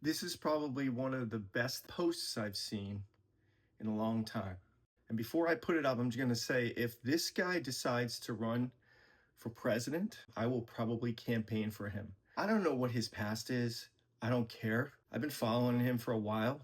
This is probably one of the best posts I've seen in a long time. And before I put it up, I'm just going to say if this guy decides to run for president, I will probably campaign for him. I don't know what his past is. I don't care. I've been following him for a while.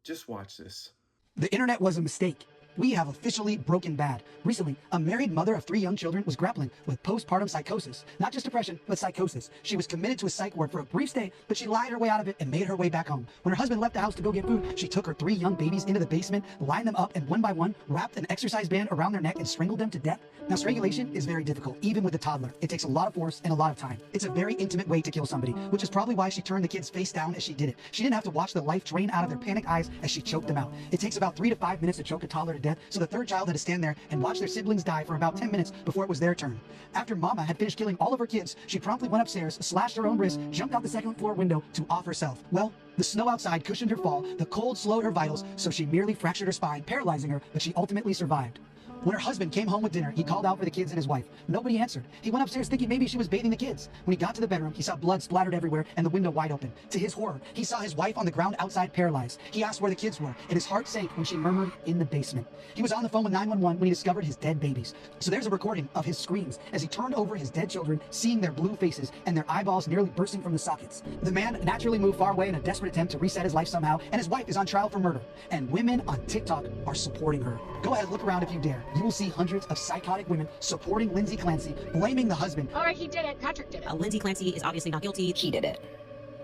Just watch this. The internet was a mistake. We have officially broken bad. Recently, a married mother of 3 young children was grappling with postpartum psychosis. Not just depression, but psychosis. She was committed to a psych ward for a brief stay, but she lied her way out of it and made her way back home. When her husband left the house to go get food, she took her 3 young babies into the basement, lined them up, and one by one, wrapped an exercise band around their neck and strangled them to death. Now, strangulation is very difficult, even with a toddler. It takes a lot of force and a lot of time. It's a very intimate way to kill somebody, which is probably why she turned the kids face down as she did it. She didn't have to watch the life drain out of their panicked eyes as she choked them out. It takes about 3 to 5 minutes to choke a toddler to death, so the third child had to stand there and watch their siblings die for about 10 minutes before it was their turn. After Mama had finished killing all of her kids, she promptly went upstairs, slashed her own wrist, jumped out the second floor window to off herself. Well, the snow outside cushioned her fall, the cold slowed her vitals, so she merely fractured her spine, paralyzing her, but she ultimately survived. When her husband came home with dinner, he called out for the kids and his wife. Nobody answered. He went upstairs thinking maybe she was bathing the kids. When he got to the bedroom, he saw blood splattered everywhere and the window wide open. To his horror, he saw his wife on the ground outside paralyzed. He asked where the kids were, and his heart sank when she murmured, "In the basement." He was on the phone with 911 when he discovered his dead babies. So there's a recording of his screams as he turned over his dead children, seeing their blue faces and their eyeballs nearly bursting from the sockets. The man naturally moved far away in a desperate attempt to reset his life somehow, and his wife is on trial for murder. And women on TikTok are supporting her. Go ahead, look around if you dare. You will see hundreds of psychotic women supporting Lindsay Clancy, blaming the husband. All right, he did it. Patrick did it. Lindsay Clancy is obviously not guilty. He did it.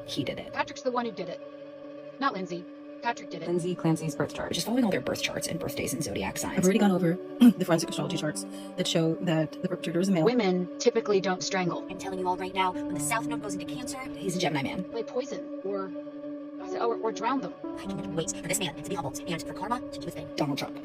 He did it. Patrick's the one who did it. Not Lindsay. Patrick did it. Lindsay Clancy's birth chart. Just following all their birth charts and birthdays and zodiac signs. I've already gone over the forensic astrology charts that show that the perpetrator is a male. Women typically don't strangle. I'm telling you all right now, when the South Node goes into Cancer, He's a Gemini man. They poison or drown them. I cannot wait for this man to be humbled and for karma to do its thing. Donald Trump.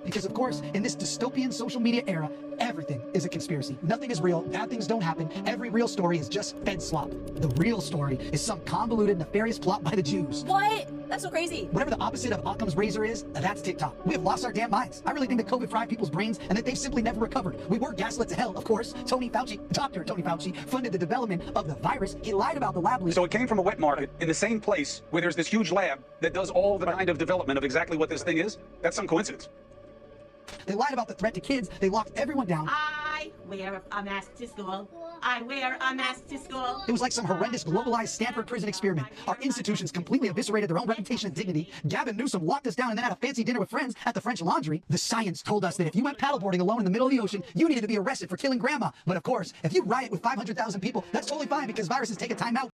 Because of course, in this dystopian social media era, everything is a conspiracy. Nothing is real, bad things don't happen, every real story is just fed slop. The real story is some convoluted, nefarious plot by the Jews. What? That's so crazy. Whatever the opposite of Occam's razor is, that's TikTok. We have lost our damn minds. I really think that COVID fried people's brains and that they've simply never recovered. We were gaslit to hell, of course. Dr. Tony Fauci, funded the development of the virus. He lied about the lab leak. So it came from a wet market in the same place where there's this huge lab that does all the kind of development of exactly what this thing is. That's some coincidence. They lied about the threat to kids. They locked everyone down. I wear a mask to school. I wear a mask to school. It was like some horrendous globalized Stanford prison experiment. Our institutions completely eviscerated their own reputation and dignity. Gavin Newsom locked us down and then had a fancy dinner with friends at the French Laundry. The science told us that if you went paddleboarding alone in the middle of the ocean, you needed to be arrested for killing grandma. But of course, if you riot with 500,000 people, that's totally fine because viruses take a time out.